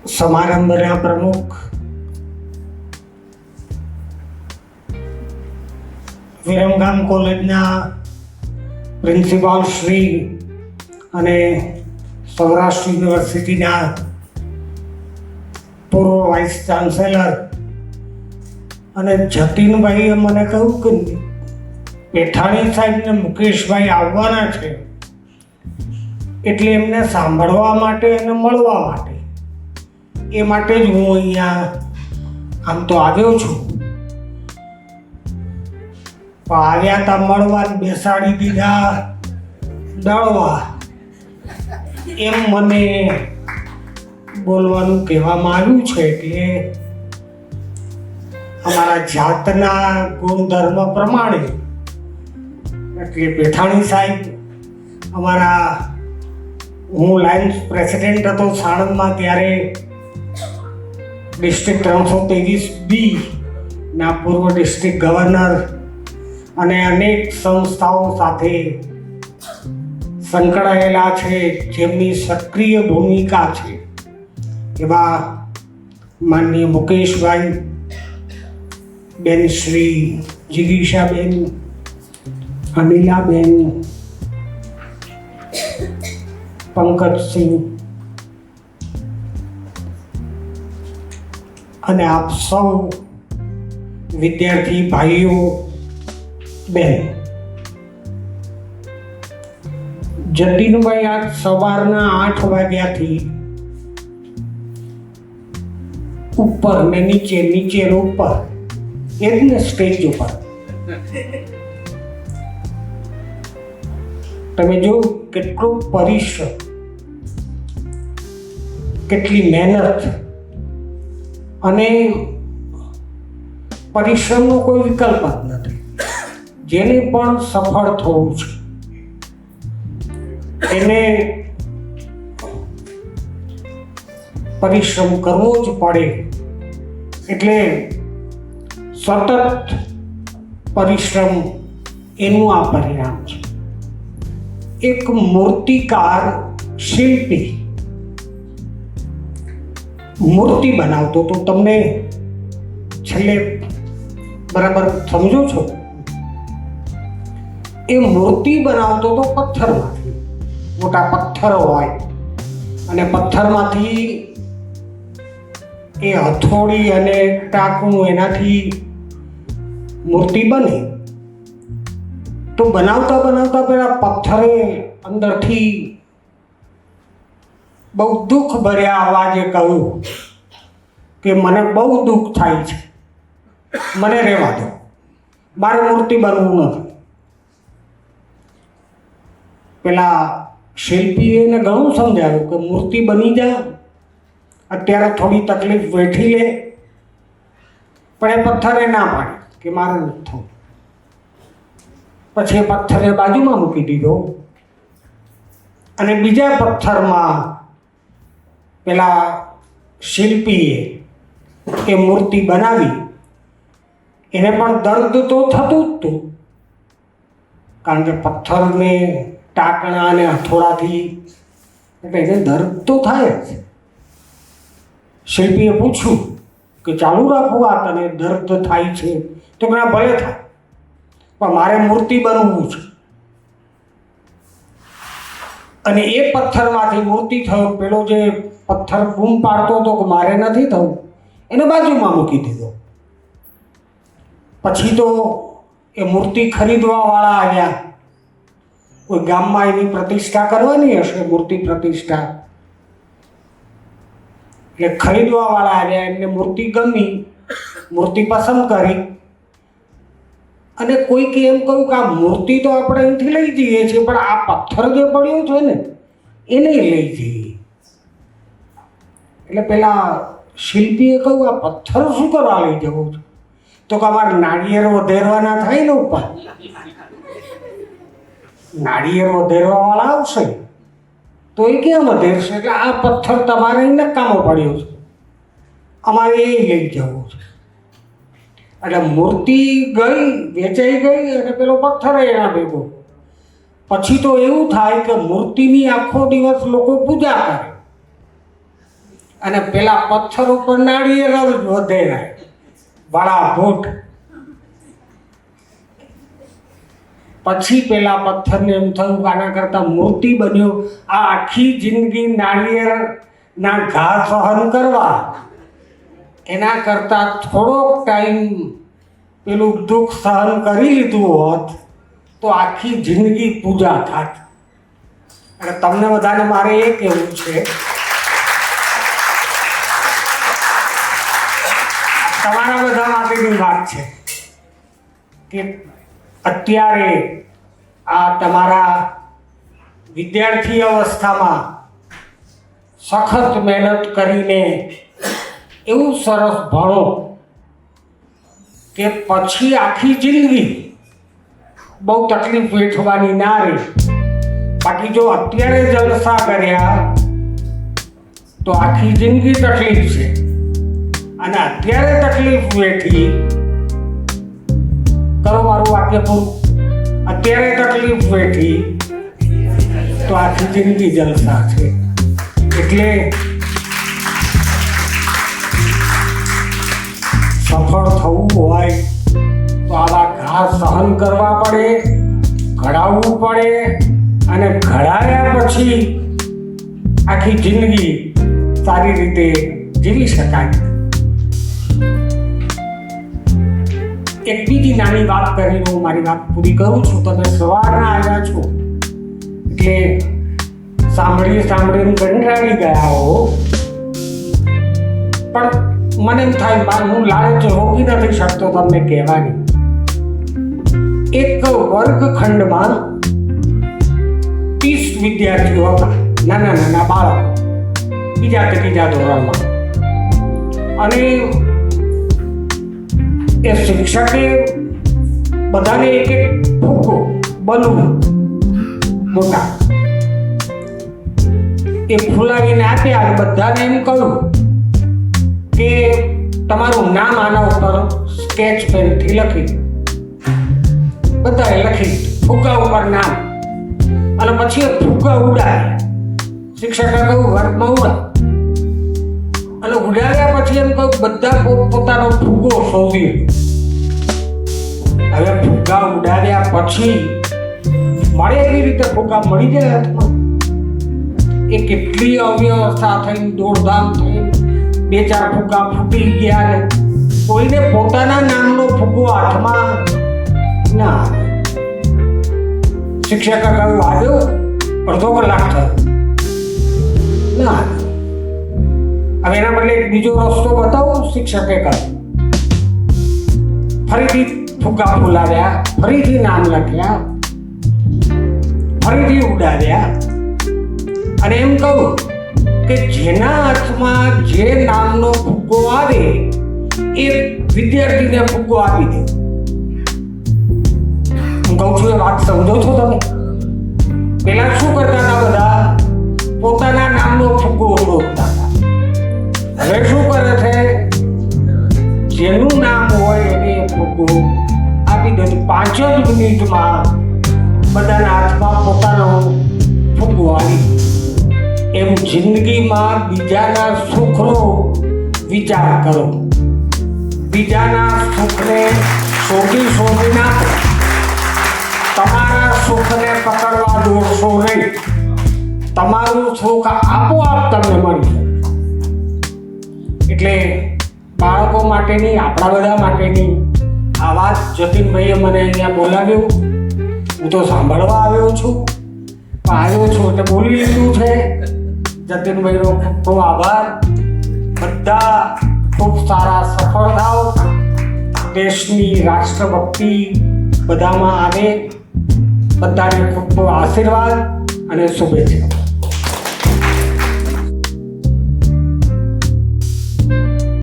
સમારંભના પ્રમુખ વિરમગામ કોલેજના પ્રિન્સિપાલ શ્રી અને સૌરાષ્ટ્ર યુનિવર્સિટીના પૂર્વ વાઇસ ચાન્સેલર અને જતીનભાઈએ મને કહ્યું કે પેઠાણી સાહેબ ને મુકેશભાઈ આવવાના છે, એટલે એમને સાંભળવા માટે અને મળવા માટે એ માટે જ હું અહીંયા આમ તો આવ્યો છું. પણ આવ્યા તા મળવા, બેસાડી દીધા દળવા, એમ મને બોલવાનું કહેવામાં આવ્યું છે. એટલે અમારા જાતના ગુણધર્મ પ્રમાણે એટલે પેઠાણી સાહેબ અમારા, હું લાયન્સ પ્રેસિડેન્ટ હતો સાણંદમાં, ત્યારે ડિસ્ટ્રિક્ટ 323B ના પૂર્વ ડિસ્ટ્રિક્ટ ગવર્નર અને અનેક સંસ્થાઓ સાથે સંકળાયેલા છે, જેમની સક્રિય ભૂમિકા છે એવા માનનીય મુકેશભાઈ, બેન શ્રી જિગીષાબેન, અનિલાબેન, પંકજસિંહ અને આપ સૌ વિદ્યાર્થી ભાઈઓ બેન. જતીનભાઈ આજ સવારના 8 વાગ્યાથી ઉપર ને નીચે, નીચે ને ઉપર, એ જ ને સ્ટેજ ઉપર તમે જો કેટલો પરિશ્રમ, કેટલી મહેનત, અને પરિશ્રમનો કોઈ વિકલ્પ જ નથી. જેને પણ સફળ થવું છે એને પરિશ્રમ કરવો જ પડે. એટલે સતત પરિશ્રમ એનું આ પરિણામ છે. એક મૂર્તિકાર શિલ્પી મૂર્તિ બનાવતો તો, તમને છેલ્લે બરાબર સમજો છો? એ મૂર્તિ બનાવતો તો પથ્થરમાંથી, મોટા પથ્થર હોય અને પથ્થરમાંથી એ હથોડી અને ટાંકું, એનાથી મૂર્તિ બને. તો બનાવતા બનાવતા પેલા પથ્થરે અંદરથી બહુ દુઃખ ભર્યા અવાજે કહ્યું કે મને બહુ દુઃખ થાય છે, મને રહેવા દો, મારે મૂર્તિ બનવું નથી. પેલા શિલ્પીએ એને ઘણું સમજાવ્યું કે મૂર્તિ બની જા, અત્યારે થોડી તકલીફ વેઠી લે, પણ એ પથ્થરે ના પાડી કે મારે નથી થવું. પછી એ પથ્થરે બાજુમાં મૂકી દીધો અને બીજા પથ્થરમાં પેલા શિલ્પીએ એ મૂર્તિ બનાવી. એને પણ દર્દ તો થતું જ હતું, કારણ કે પથ્થરને ટાંકણા અને હથોડાથી એટલે એને દર્દ તો થાય જ. શિલ્પીએ પૂછ્યું કે ચાલુ રાખવું, આ તને દર્દ થાય છે? તો કે ના, ભલે થાય, પણ મારે મૂર્તિ બનવું છે. અને એ પથ્થરમાંથી મૂર્તિ થયો. પેલો જે પથ્થર બૂમ પાડતો હતો કે મારે નથી થવું, એને બાજુમાં મૂકી દીધો. પછી તો એ મૂર્તિ ખરીદવાવાળા આવ્યા. કોઈ ગામમાં એની પ્રતિષ્ઠા કરવાની હશે, મૂર્તિ પ્રતિષ્ઠા, એટલે ખરીદવાવાળા આવ્યા. એમને મૂર્તિ ગમી, મૂર્તિ પસંદ કરી, અને કોઈકે એમ કહ્યું કે આ મૂર્તિ તો આપણે અહીંથી લઈ જઈએ છીએ, પણ આ પથ્થર જે પડ્યો છે ને એને લઈ જઈએ. એટલે પેલા શિલ્પીએ કહ્યું, આ પથ્થર શું કરવા લઈ જવો છો? તો કે અમારે નાળિયેર વધેરવાના થાય ને ઉપર, નાળિયેર વધેરવાવાળા આવશે તો એ ક્યાં વધેરશે? એટલે આ પથ્થર તમારે અહીં નકામો પડ્યો છે, અમારે એ લઈ જવું છે. એટલે મૂર્તિ ગઈ, વેચાઈ ગઈ, અને પેલો પથ્થર એના ભેગો. પછી તો એવું થાય કે મૂર્તિની આખો દિવસ લોકો પૂજા કરે, અને પેલા પથ્થર ઉપર નાળિયેર જ વધે વાળા ભૂટ. પછી પેલા પથ્થરને એમ થયું કે આના કરતાં મૂર્તિ બન્યો. આ આખી જિંદગી નાળિયેરના ઘા સહન કરવા એના કરતાં થોડોક ટાઈમ પેલું દુઃખ સહન કરી લીધું હોત તો આખી જિંદગી પૂજા થાત. અને તમને બધાને મારે એ કહેવું છે, તમારા બધા માટેની વાત છે કે અત્યારે આ તમારા વિદ્યાર્થી અવસ્થામાં સખત મહેનત કરીને એવું સરસ ભણો કે પછી આખી જિંદગી બહુ તકલીફ વેઠવાની ના રહે. બાકી જો અત્યારે જલસા કર્યા તો આખી જિંદગી તકલીફ છે, અને અત્યારે તકલીફ વેઠી કરો મારું વાક્ય પૂરું, અત્યારે તકલીફ વેઠી તો આખી જિંદગી જલસા છે. એટલે સફળ થવું હોય તો આવા ઘા સહન કરવા પડે, ઘડાવવું પડે, અને ઘડાયા પછી આખી જિંદગી સારી રીતે જીવી શકાય. એક બીજી નાની વાત કરીને હું મારી વાત પૂરી કરું છું. તમે સવારના આવ્યા છો એટલે સાંભળીને કંટાળી ગયા હો, પણ મને એમ થાય હું લાલચ રોકી નથી શકતો તમને કહેવાની. એક વર્ગખંડમાં 30 વિદ્યાર્થીઓ હતા, નાના બાળકો, બીજા કે ત્રીજા ધોરણમાં. અને એ શિક્ષકે બધાને એક ફૂગો બલૂન મોટા એ ફૂલાવીને આપ્યા અને બધાને એમ કહ્યું કે તમારું નામ આના ઉપર સ્કેચ પેનથી લખી. બધાએ લખી ફુગ્ગા ઉપર નામ, અને પછી એ ફુગ્ગા ઉડાડ્યા. શિક્ષકે કહ્યું વર્ગમાં ઉડાડ, અને ઉડાડ્યા પછી એમ કહ્યું બધા પોતાનો ફુગ્ગો શોધી. હવે ફુગ્ગા ઉડાડ્યા પછી મળે એવી રીતે ફુગ્ગા મળી જાય હાથમાં. એ કેટલી અવ્યવસ્થા થઈ, દોડધામ થઈ, 2-4 ફુગ્ગા ફૂટી ગયા ને કોઈને પોતાના નામનો ફુગ્ગો હાથમાં ના. શિક્ષકે કહ્યું આવ્યો, અડધો કલાક થયો ના. હવે એના બદલે એક બીજો રસ્તો બતાવો. શિક્ષકે કહ્યું ફરીથી ફુગ્ગા ફૂલાવ્યા, ફરીથી નામ લખ્યા, ફરીથી ઉડાડ્યા, અને એમ કહું કે જેના હાથમાં જે નામનો ફુગ્ગો આવે એ વિદ્યાર્થીને ફુગ્ગો આપી દે. હું કહું છું એ વાત સમજો છો તમે? પેલા શું કરતા હતા? બધા પોતાના નામનો ફુગ્ગો શોધતા હતા. હવે શું કરે છે? જેનું નામ હોય એને ફુગ્ગો આપી દે. 5 જ મિનિટમાં બધાના હાથમાં પોતાનો ફુગ્ગો આવી. એમ જિંદગીમાં બીજાના સુખનો વિચાર કરો, બીજાના સુખને શોધી નાખો, તમારા સુખને પકડવા દોડશો નહીં. તમારું સુખ આપોઆપ તમને મળી જાય. એટલે બાળકો માટેની, આપણા બધા માટેની આ વાત જતીનભાઈએ મને અહીંયા બોલાવ્યું. હું તો સાંભળવા આવ્યો છું, આવ્યો છું એટલે બોલી લીધું છે. જતીનભાઈનો ખૂબ ખૂબ આભાર. બધા ખૂબ સારા સફળ થાવ, દેશની રાષ્ટ્રભક્તિ બધામાં આવે. બધાને ખૂબ ખૂબ આશીર્વાદ અને શુભેચ્છા.